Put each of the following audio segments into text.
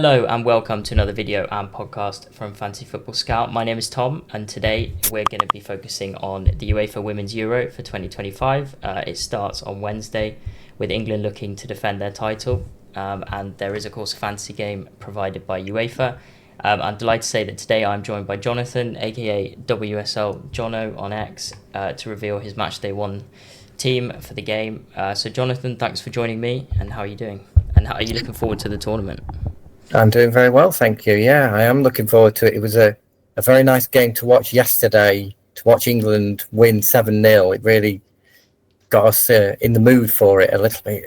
Hello and welcome to another video and podcast from Fantasy Football Scout. My name is Tom and today we're going to be focusing on the UEFA Women's Euro for 2025. It starts on Wednesday with England looking to defend their title, and there is of course a fantasy game provided by Uefa. I'm delighted to say that today I'm joined by Jonathan, aka WSL Jono on X, to reveal his Matchday 1 team for the game. So Jonathan, thanks for joining me, and how are you doing? And how are you looking forward to the tournament? I'm doing very well, thank you. Yeah, I am looking forward to it. It was a very nice game to watch yesterday, to watch England win 7-0. It really got us in the mood for it a little bit.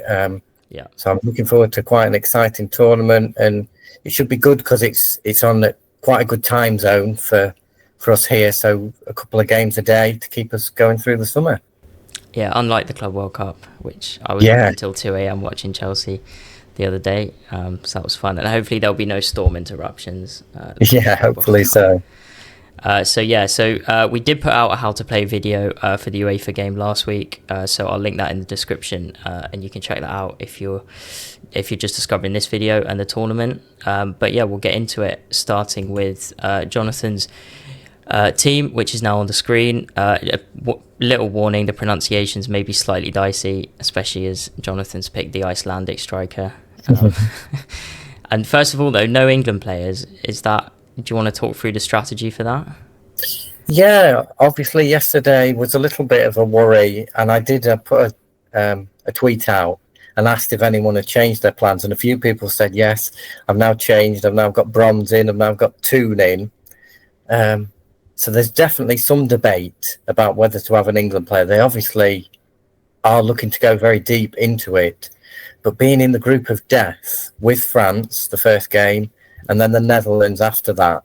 So I'm looking forward to quite an exciting tournament, and it should be good because it's on quite a good time zone for us here. So a couple of games a day to keep us going through the summer. Yeah, unlike the Club World Cup, which I was up until 2 a.m. watching Chelsea the other day, so that was fun, and hopefully there'll be no storm interruptions. Hopefully so. So we did put out a how to play video for the UEFA game last week, so I'll link that in the description, and you can check that out if you're just discovering this video and the tournament. But yeah, we'll get into it, starting with Jonathan's team, which is now on the screen. Little warning, the pronunciations may be slightly dicey, especially as Jonathan's picked the Icelandic striker. And first of all, though, no England players. Do you want to talk through the strategy for that? Yeah, obviously yesterday was a little bit of a worry, and I did put a tweet out and asked if anyone had changed their plans, and a few people said yes. I've now changed. I've now got Bronze in. I've now got Toon in. So there's definitely some debate about whether to have an England player. They obviously are looking to go very deep into it, but being in the group of death with France, the first game, and then the Netherlands after that,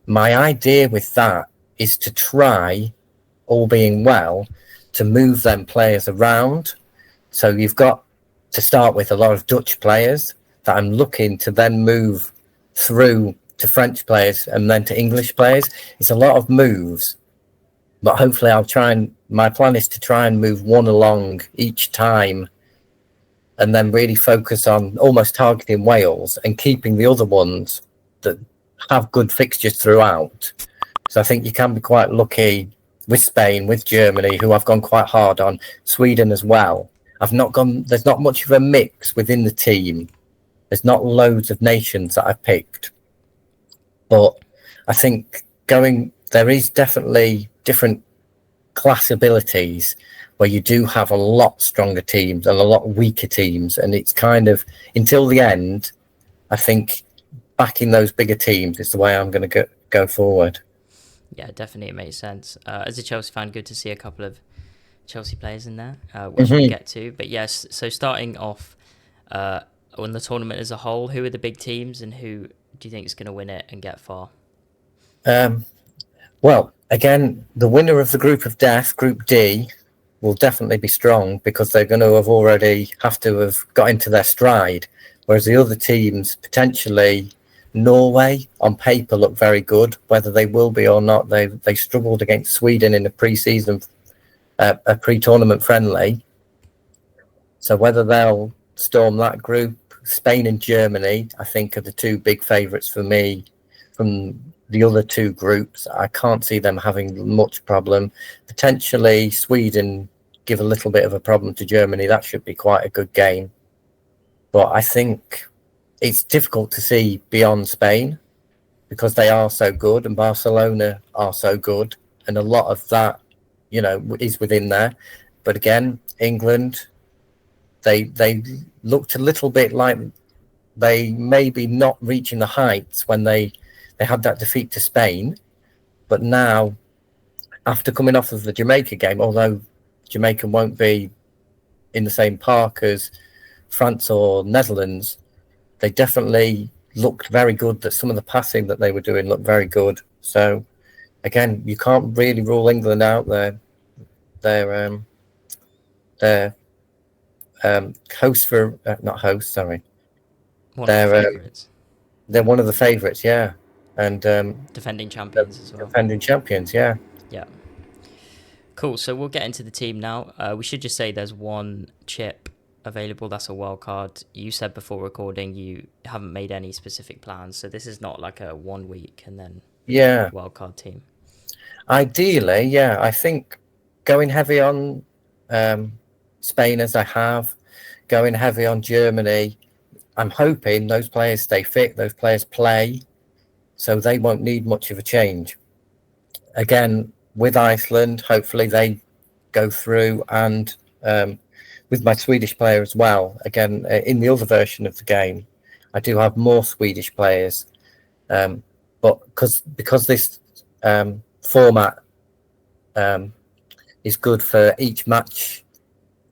my idea with that is to try, all being well, to move them players around. So you've got to start with a lot of Dutch players that I'm looking to then move through to French players and then to English players. It's a lot of moves, but hopefully my plan is to try and move one along each time, and then really focus on almost targeting Wales and keeping the other ones that have good fixtures throughout. So I think you can be quite lucky with Spain, with Germany, who I've gone quite hard on, Sweden as well. There's not much of a mix within the team. There's not loads of nations that I've picked. But I think there is definitely different class abilities where you do have a lot stronger teams and a lot weaker teams, and it's kind of until the end. I think backing those bigger teams is the way I'm going to go forward. Yeah, definitely, it makes sense. As a Chelsea fan, good to see a couple of Chelsea players in there, which we'll get to. But yes, so starting off on the tournament as a whole, who are the big teams and who do you think is going to win it and get far? Well, again, the winner of the group of death, Group D, will definitely be strong because they're going to have to have got into their stride. Whereas the other teams, potentially Norway, on paper look very good. Whether they will be or not, they struggled against Sweden in a pre-tournament friendly. So whether they'll storm that group, Spain and Germany, I think, are the two big favourites for me from the other two groups. I can't see them having much problem. Potentially Sweden give a little bit of a problem to Germany. That should be quite a good game. But I think it's difficult to see beyond Spain because they are so good and Barcelona are so good. And a lot of that, is within there. But again, England, they looked a little bit like they maybe not reaching the heights when they had that defeat to Spain. But now, after coming off of the Jamaica game, although Jamaica won't be in the same park as France or Netherlands, they definitely looked very good. That some of the passing that they were doing looked very good. So again, you can't really rule England out. They're hosts for not hosts. Sorry, they're one of the favourites. Yeah, and defending champions as well. Defending champions. Yeah. Yeah. Cool. So we'll get into the team now. We should just say there's one chip available. That's a wild card. You said before recording you haven't made any specific plans, so this is not like a 1 week and then Yeah, wild card team. ideally, yeah. I think going heavy on Spain as I have, going heavy on Germany. I'm hoping those players stay fit, those players play, so they won't need much of a change. Again, with Iceland, hopefully they go through, and with my Swedish player as well. Again, in the other version of the game, I do have more Swedish players, but because this format is good for each match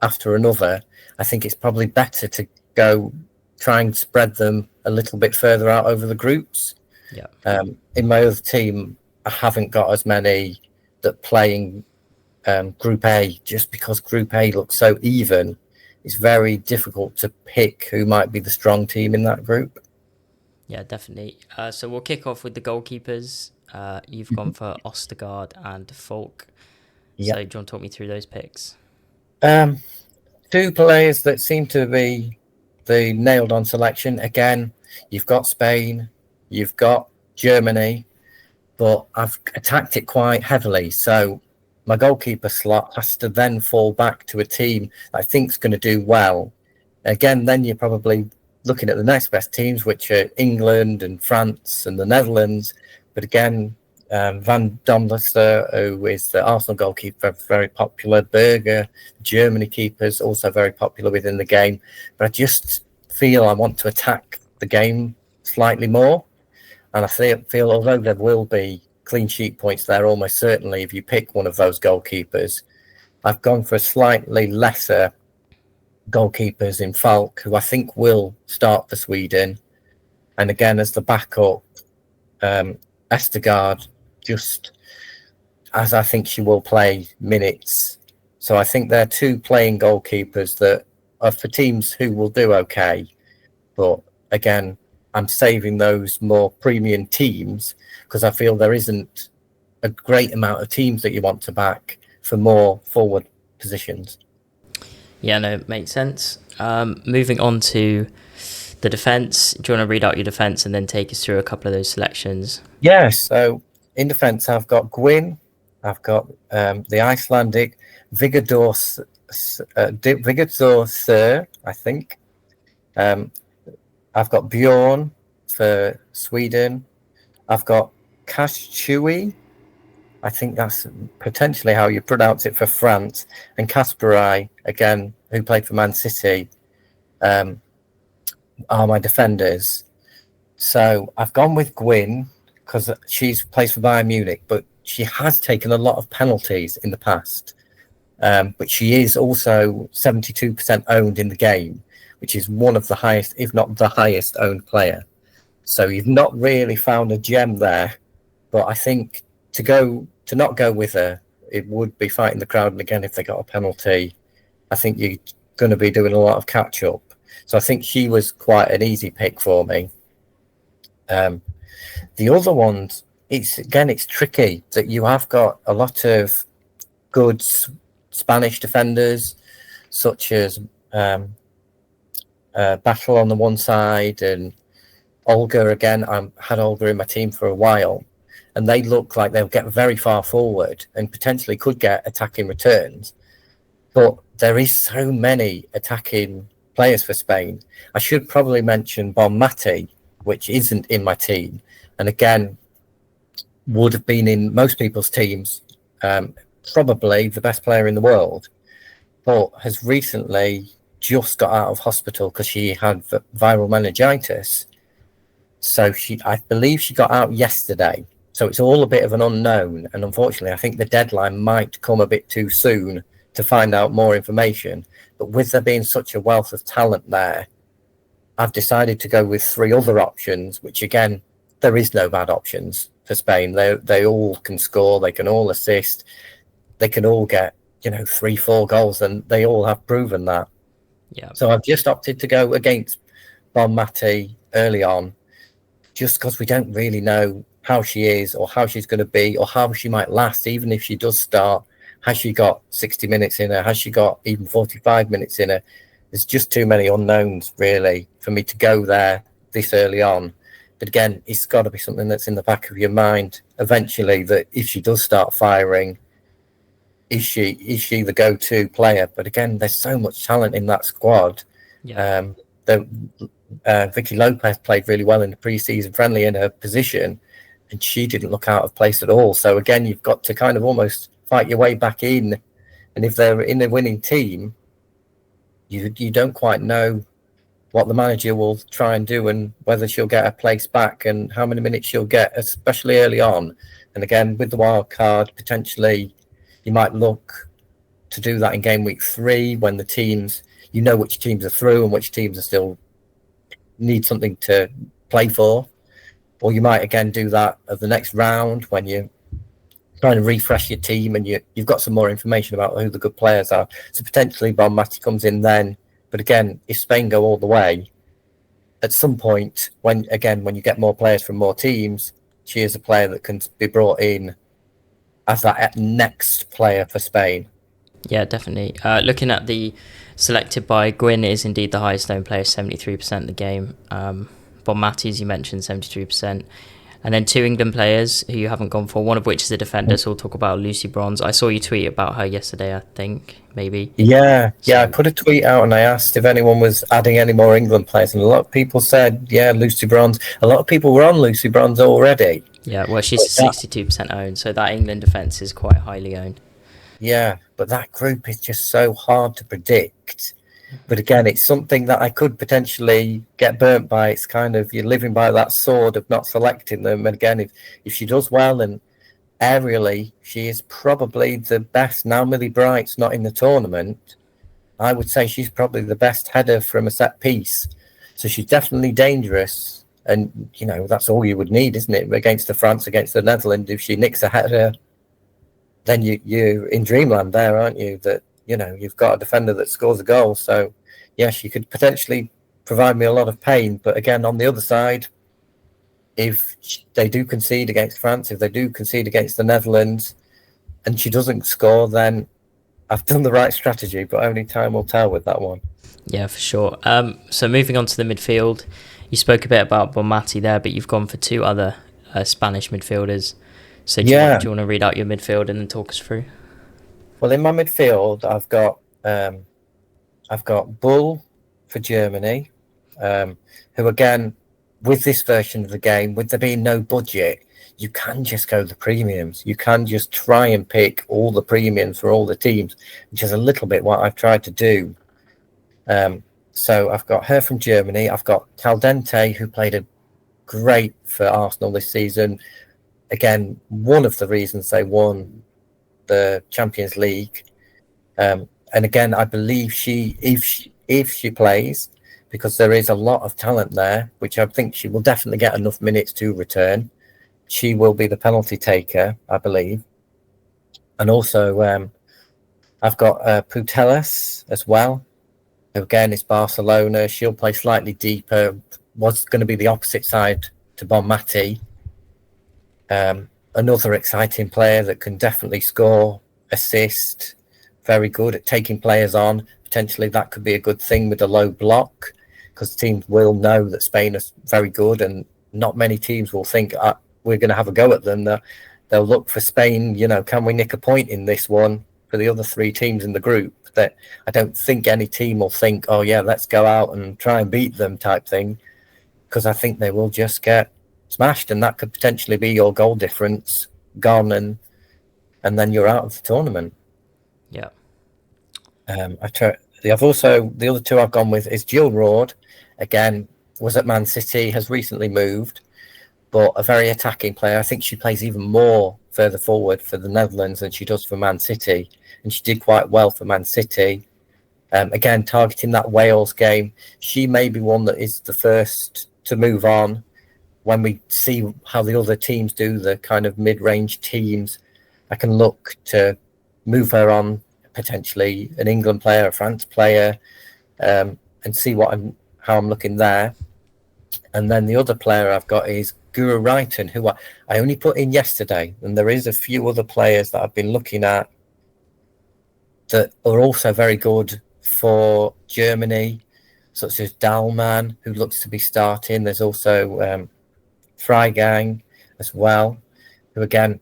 after another, I think it's probably better to go try and spread them a little bit further out over the groups. Yeah. In my other team, I haven't got as many that playing Group A, just because Group A looks so even. It's very difficult to pick who might be the strong team in that group. Yeah, definitely. So we'll kick off with the goalkeepers. You've gone for Ostergaard and Falk. Yeah. So do you want to talk me through those picks? Two players that seem to be the nailed on selection. Again, you've got Spain, you've got Germany, but I've attacked it quite heavily. So my goalkeeper slot has to then fall back to a team that I think is going to do well. Again, then you're probably looking at the next best teams, which are England and France and the Netherlands. But again, Van Donderster, who is the Arsenal goalkeeper, very popular. Berger, Germany keepers, also very popular within the game. But I just feel I want to attack the game slightly more. And I feel although there will be clean sheet points there almost certainly if you pick one of those goalkeepers, I've gone for a slightly lesser goalkeepers in Falk, who I think will start for Sweden. And again, as the backup, Estergaard, just as I think she will play minutes. So I think they're two playing goalkeepers that are for teams who will do okay. But again, I'm saving those more premium teams because I feel there isn't a great amount of teams that you want to back for more forward positions. Yeah, no, it makes sense. Moving on to the defence. Do you want to read out your defence and then take us through a couple of those selections? Yeah, so in defence, I've got Gwyn, I've got the Icelandic Vigdor Sir, I think. I've got Bjorn for Sweden. I've got Kashui, I think that's potentially how you pronounce it, for France, and Kasparai, again, who played for Man City, are my defenders. So I've gone with Gwyn because she's plays for Bayern Munich, but she has taken a lot of penalties in the past. But she is also 72% owned in the game, which is one of the highest, if not the highest owned player. So you've not really found a gem there. But I think to not go with her, it would be fighting the crowd. And again, if they got a penalty, I think you're going to be doing a lot of catch up. So I think she was quite an easy pick for me. The other ones, it's tricky that you have got a lot of good Spanish defenders, such as Battle on the one side and Olga again. I had Olga in my team for a while, and they look like they'll get very far forward and potentially could get attacking returns. But there is so many attacking players for Spain. I should probably mention Bonmati, which isn't in my team, and again would have been in most people's teams, probably the best player in the world, but has recently just got out of hospital because she had viral meningitis. So I believe she got out yesterday. So it's all a bit of an unknown. And unfortunately, I think the deadline might come a bit too soon to find out more information. But with there being such a wealth of talent there, I've decided to go with three other options, which again, there is no bad options for Spain. They all can score, they can all assist, they can all get, 3-4 goals, and they all have proven that. Yeah. So I've just opted to go against Bonmati early on, just because we don't really know how she is or how she's going to be or how she might last. Even if she does start, has she got 60 minutes in her? Has she got even 45 minutes in her? there's just too many unknowns really for me to go there this early on. But again, it's got to be something that's in the back of your mind eventually, that if she does start firing, is she the go-to player? But again, there's so much talent in that squad. Yeah. Vicky Lopez played really well in the pre-season friendly in her position, and she didn't look out of place at all. So again, you've got to kind of almost fight your way back in. And if they're in a winning team, you don't quite know what the manager will try and do, and whether she'll get her place back and how many minutes she'll get, especially early on. And again, with the wild card, potentially you might look to do that in game week 3 when the teams, you know which teams are through and which teams are still need something to play for. Or you might again do that at the next round when you're trying to refresh your team and you've got some more information about who the good players are. So potentially Bonmati comes in then. But again, if Spain go all the way, at some point, when you get more players from more teams, she is a player that can be brought in as that next player for Spain. Yeah, definitely. Looking at the selected by Gwyn is indeed the highest known player, 73% of the game. Bonmati, as you mentioned, 73%. And then 2 England players who you haven't gone for, one of which is a defender, so we'll talk about Lucy Bronze. I saw you tweet about her yesterday, I think, maybe. Yeah, I put a tweet out and I asked if anyone was adding any more England players, and a lot of people said, yeah, Lucy Bronze. A lot of people were on Lucy Bronze already. Yeah, well, she's 62% owned, so that England defence is quite highly owned. Yeah, but that group is just so hard to predict. But again, it's something that I could potentially get burnt by. It's kind of, you're living by that sword of not selecting them. And again, if she does well, and aerially, she is probably the best. Now Millie Bright's not in the tournament, I would say she's probably the best header from a set piece. So she's definitely dangerous. And, that's all you would need, isn't it? Against the France, against the Netherlands, if she nicks a header, then you're in dreamland there, aren't you? That, you've got a defender that scores a goal. So, yeah, she could potentially provide me a lot of pain. But again, on the other side, if they do concede against France, if they do concede against the Netherlands, and she doesn't score, then I've done the right strategy, but only time will tell with that one. Yeah, for sure. So moving on to the midfield, you spoke a bit about Bonmati there, but you've gone for 2 other Spanish midfielders. So do you want to read out your midfield and then talk us through? Well, in my midfield, I've got Bull for Germany, who again, with this version of the game, with there being no budget, you can just go the premiums. You can just try and pick all the premiums for all the teams, which is a little bit what I've tried to do. So I've got her from Germany. I've got Caldente, who played a great for Arsenal this season. Again, one of the reasons they won the Champions League. And again, I believe if she plays, because there is a lot of talent there, which I think she will definitely get enough minutes to return. She will be the penalty taker, I believe. And also, I've got Putellas as well, who again is Barcelona. She'll play slightly deeper. Was going to be the opposite side to Bonmati. Another exciting player that can definitely score, assist, very good at taking players on. Potentially that could be a good thing with a low block, because teams will know that Spain is very good, and not many teams will think we're going to have a go at them. They'll look for Spain, can we nick a point in this one for the other 3 teams in the group? That I don't think any team will think, oh yeah, let's go out and try and beat them type thing, because I think they will just get smashed, and that could potentially be your goal difference gone, and then you're out of the tournament. Yeah. I've also, the other 2 I've gone with is Jill Roord. Again, was at Man City, has recently moved, but a very attacking player. I think she plays even more further forward for the Netherlands than she does for Man City, and she did quite well for Man City. Again, targeting that Wales game. She may be one that is the first to move on when we see how the other teams do, the kind of mid-range teams. I can look to move her on, potentially an England player, a France player, and see how I'm looking there. And then the other player I've got is Guru Wrighton, who I only put in yesterday. And there is a few other players that I've been looking at that are also very good for Germany, such as Dahlmann, who looks to be starting. There's also Freigang as well, who again,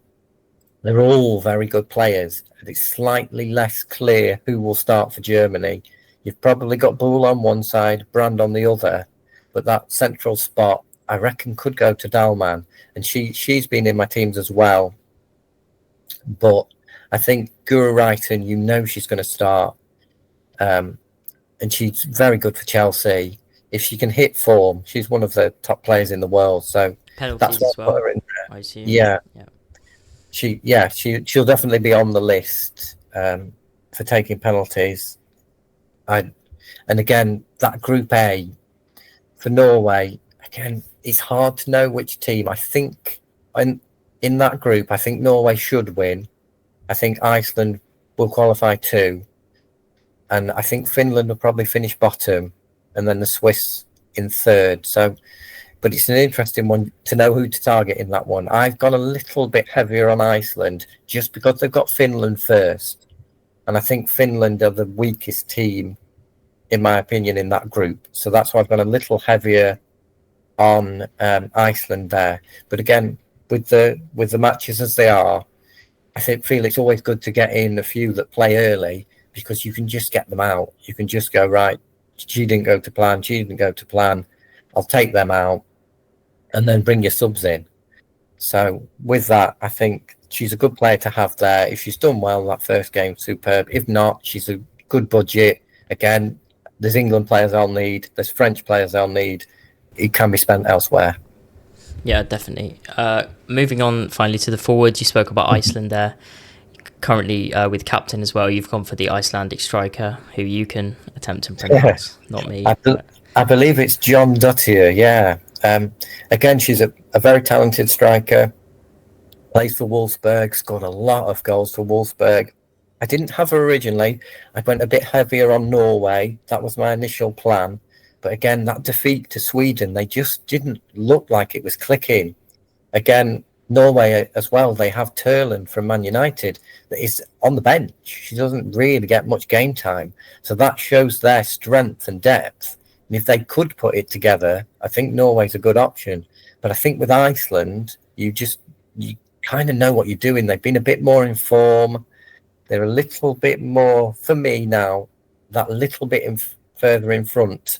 they're all very good players. And it's slightly less clear who will start for Germany. You've probably got Bull on one side, Brand on the other, but that central spot, I reckon, could go to Dahlmann. And she's been in my teams as well. But I think Guru Reiten, she's going to start. And she's very good for Chelsea. If she can hit form, she's one of the top players in the world. So Penalties that's what as well, put her in there. I assume. Yeah. She'll definitely be on the list for taking penalties. And again, that Group A for Norway, again, it's hard to know which team. I think in that group, I think Norway should win. I think Iceland will qualify too. And I think Finland will probably finish bottom, and then the Swiss in third. So, but it's an interesting one to know who to target in that one. I've gone a little bit heavier on Iceland just because they've got Finland first. And I think Finland are the weakest team, in my opinion, in that group. So that's why I've gone a little heavier on Iceland there. But again, with the matches as they are, I feel it's always good to get in a few that play early, because you can just get them out. You can just go, right, she didn't go to plan. I'll take them out and then bring your subs in. So with that, I think she's a good player to have there. If she's done well that first game, superb. If not, she's a good budget. Again, there's England players I'll need. There's French players I'll need. It can be spent elsewhere. Yeah, definitely. Moving on finally to the forwards, you spoke about Iceland there. Currently with captain as well, you've gone for the Icelandic striker, who you can attempt to pronounce, not me. I believe it's John Duttier, yeah. Again, she's a very talented striker, plays for Wolfsburg, scored a lot of goals for Wolfsburg. I didn't have her originally. I went a bit heavier on Norway. That was my initial plan. But again, that defeat to Sweden, they just didn't look like it was clicking. Again, Norway as well, they have Turland from Man United that is on the bench. She doesn't really get much game time. So that shows their strength and depth. And if they could put it together, I think Norway's a good option. But I think with Iceland, you kind of know what you're doing. They've been a bit more in form. They're a little bit more, for me now, that little bit further in front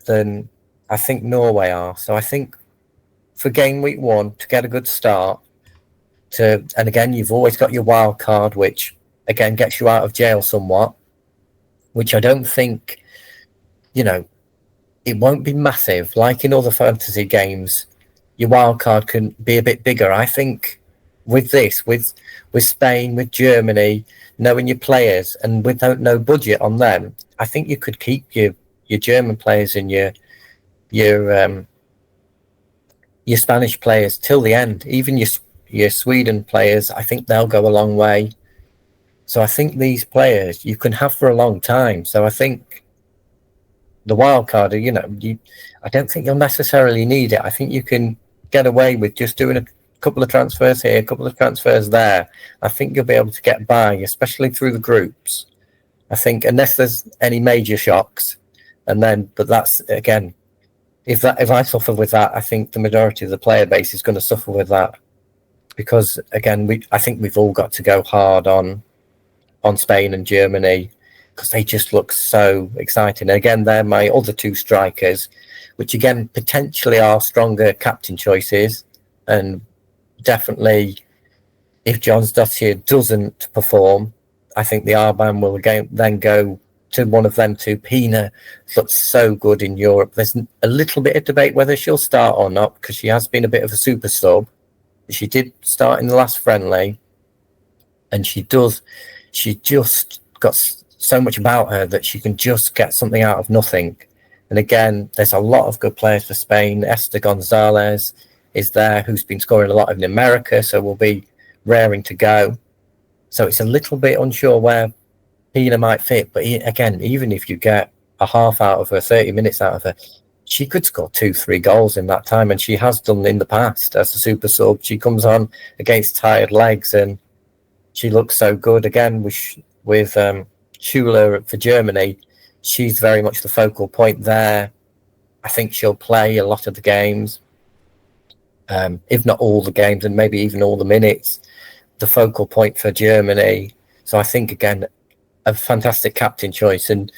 than I think Norway are. So I think for game week 1, to get a good start, and again, you've always got your wild card, which again gets you out of jail somewhat, which I don't think, it won't be massive. Like in other fantasy games, your wild card can be a bit bigger. I think with this, with Spain, with Germany, knowing your players and without no budget on them, I think you could keep your German players and your Spanish players till the end. Even your Sweden players, I think they'll go a long way. So I think these players you can have for a long time. So I think the wild card, I don't think you'll necessarily need it. I think you can get away with just doing a couple of transfers here, a couple of transfers there. I think you'll be able to get by, especially through the groups. I think unless there's any major shocks, but that's again, if I suffer with that, I think the majority of the player base is going to suffer with that, because again, I think we've all got to go hard on Spain and Germany, because they just look so exciting. And again, they're my other two strikers, which again potentially are stronger captain choices. And definitely, if John Duttier doesn't perform, I think the Arban will then go to one of them two. Pina looks so good in Europe. There's a little bit of debate whether she'll start or not, because she has been a bit of a super sub. She did start in the last friendly, and she just got so much about her that she can just get something out of nothing. And again, there's a lot of good players for Spain. Esther Gonzalez is there, who's been scoring a lot in America, so will be raring to go. So it's a little bit unsure where Pina might fit. But again, even if you get a half out of her, 30 minutes out of her, she could score 2-3 goals in that time. And she has done in the past as a super sub. She comes on against tired legs and she looks so good. Again, with Schuler for Germany, she's very much the focal point there. I think she'll play a lot of the games, if not all the games, and maybe even all the minutes. The focal point for Germany. So I think, again, a fantastic captain choice. And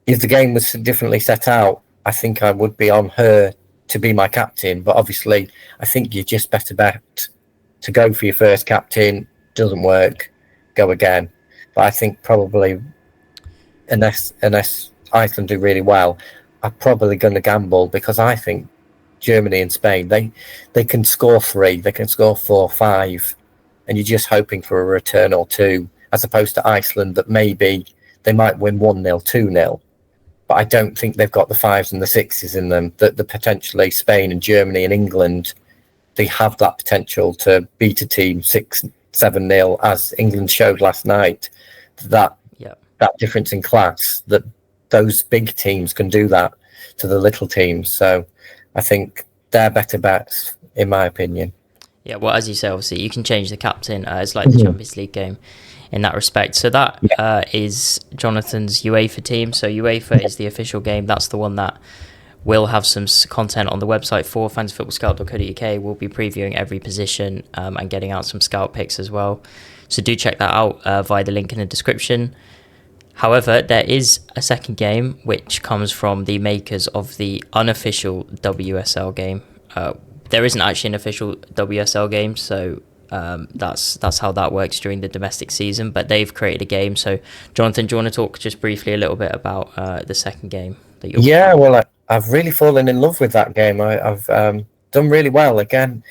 if the game was differently set out, I think I would be on her to be my captain. But obviously, I think you're just better bet to go for your first captain. Doesn't work, go again. But I think probably unless Iceland do really well, I'm probably going to gamble, because I think Germany and Spain, they can score 3, they can score 4, 5, and you're just hoping for a return or 2, as opposed to Iceland that maybe they might win 1-0, 2-0. But I don't think they've got the 5s and the 6s in them. That the potentially Spain and Germany and England, they have that potential to beat a team 6-7-0, as England showed last night. That difference in class, that those big teams can do that to the little teams. So I think they're better bets, in my opinion. Yeah, well, as you say, obviously, you can change the captain. It's like the Champions League game in that respect. So that is Jonathan's UEFA team. So UEFA is the official game. That's the one that will have some content on the website for fantasyfootballscout.co.uk. We'll be previewing every position and getting out some scout picks as well. So do check that out via the link in the description. However, there is a second game which comes from the makers of the unofficial WSL game. There isn't actually an official WSL game, so that's how that works during the domestic season. But they've created a game. So, Jonathan, do you want to talk just briefly a little bit about the second game that you're playing? Well, I've really fallen in love with that game. I've done really well. Again,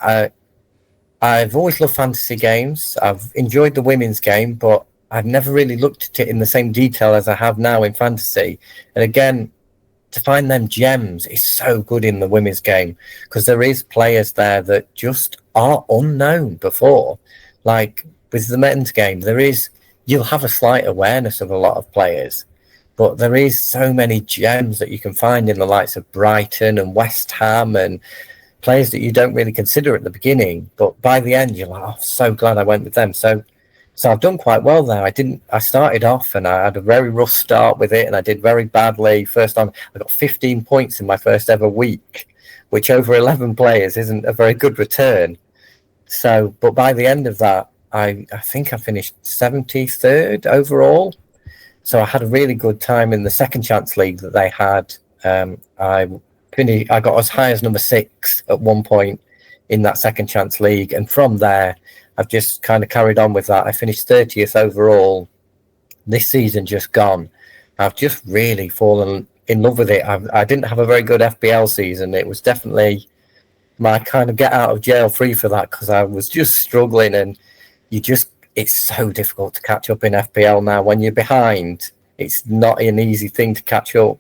I've always loved fantasy games. I've enjoyed the women's game, but I've never really looked at it in the same detail as I have now in fantasy. And again, to find them gems is so good in the women's game, because there is players there that just are unknown before. Like with the men's game, you'll have a slight awareness of a lot of players, but there is so many gems that you can find in the likes of Brighton and West Ham, and players that you don't really consider at the beginning, but by the end you're like, oh, so glad I went with them. So I've done quite well there. I started off and I had a very rough start with it, and I did very badly. First time I got 15 points in my first ever week, which over 11 players isn't a very good return. So, but by the end of that, I think I finished 73rd overall. So I had a really good time in the second chance league that they had. I got as high as number 6 at one point in that second chance league, and from there I've just kind of carried on with that. I finished 30th overall. This season just gone, I've just really fallen in love with it. I didn't have a very good FPL season. It was definitely my kind of get out of jail free for that, because I was just struggling, and it's so difficult to catch up in FPL now. When you're behind, it's not an easy thing to catch up.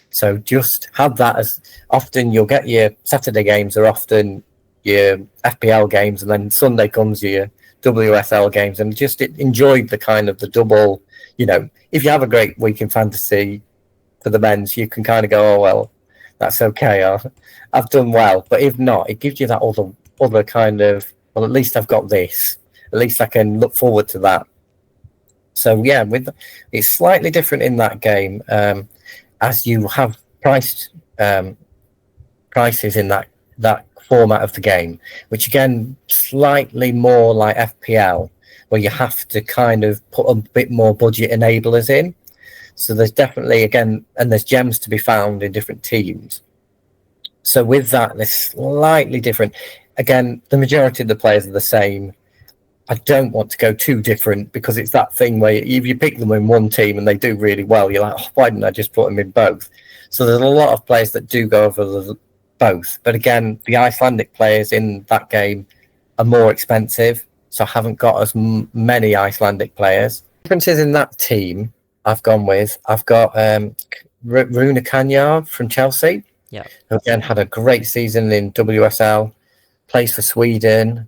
So just have that as often. You'll get your Saturday games are often your FPL games, and then Sunday comes your WSL games, and just enjoyed the kind of the double. If you have a great week in fantasy for the men's, you can kind of go, oh well, that's okay, I've done well. But if not, it gives you that other kind of, well, at least I've got this, at least I can look forward to that. So yeah, it's slightly different in that game, as you have prices in that format of the game, which again slightly more like FPL, where you have to kind of put a bit more budget enablers in. So there's definitely, again, and there's gems to be found in different teams. So with that, they're slightly different. Again, the majority of the players are the same. I don't want to go too different, because it's that thing where if you pick them in one team and they do really well, you're like, oh, why didn't I just put them in both? So there's a lot of players that do go over both. But again, the Icelandic players in that game are more expensive, so I haven't got as many Icelandic players. Differences in that team I've got Runa Kanyard from Chelsea. Yeah. Who again had a great season in WSL, plays for Sweden.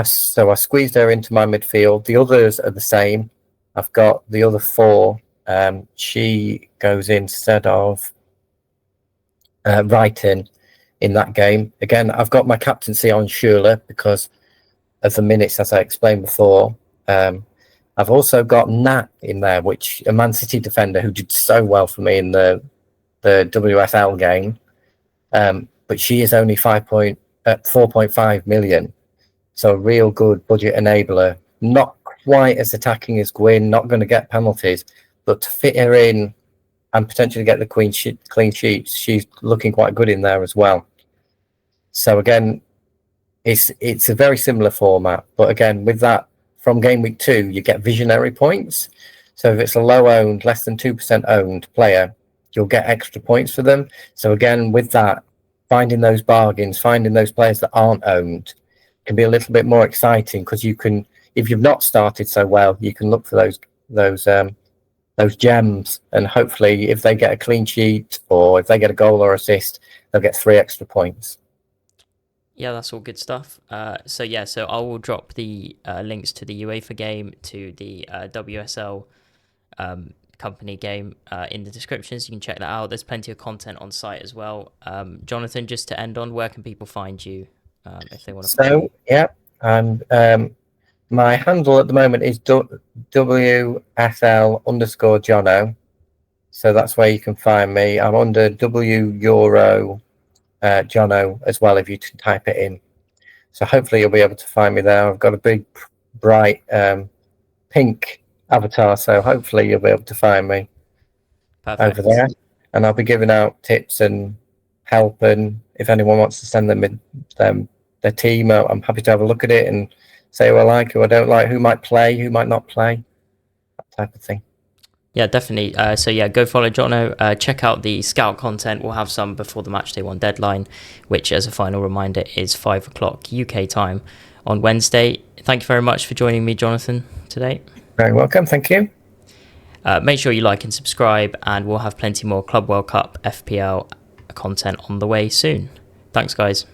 So I squeezed her into my midfield. The others are the same. I've got the other 4. She goes instead of Wrighton in that game. Again, I've got my captaincy on Schuler because of the minutes, as I explained before. I've also got Nat in there, which a Man City defender who did so well for me in the WSL game. But she is only 4.5 million. So a real good budget enabler. Not quite as attacking as Gwyn, not going to get penalties, but to fit her in and potentially get the clean sheets, she's looking quite good in there as well. So again, it's a very similar format, but again, with that, from game week 2, you get visionary points. So if it's a low owned, less than 2% owned player, you'll get extra points for them. So again, with that, finding those bargains, finding those players that aren't owned can be a little bit more exciting, because you can, if you've not started so well, you can look for those gems, and hopefully if they get a clean sheet or if they get a goal or assist, they'll get 3 extra points. Yeah, that's all good stuff. So I will drop the links to the UEFA game, to the WSL company game in the description, so you can check that out. There's plenty of content on site as well. Jonathan, just to end on, where can people find you if they want to follow you? Yeah, and my handle at the moment is WSL_Jono. So that's where you can find me. I'm under W Euro Jono as well, if you type it in. So hopefully you'll be able to find me there. I've got a big, bright pink avatar, so hopefully you'll be able to find me. Perfect. Over there. And I'll be giving out tips and help, and if anyone wants to send them their team, I'm happy to have a look at it and say who I like, who I don't like, who might play, who might not play, that type of thing. Yeah, definitely. Go follow Jono. Check out the scout content. We'll have some before the Matchday 1 deadline, which, as a final reminder, is 5 o'clock UK time on Wednesday. Thank you very much for joining me, Jonathan, today. Very welcome. Thank you. Make sure you like and subscribe, and we'll have plenty more Club World Cup FPL content on the way soon. Thanks, guys.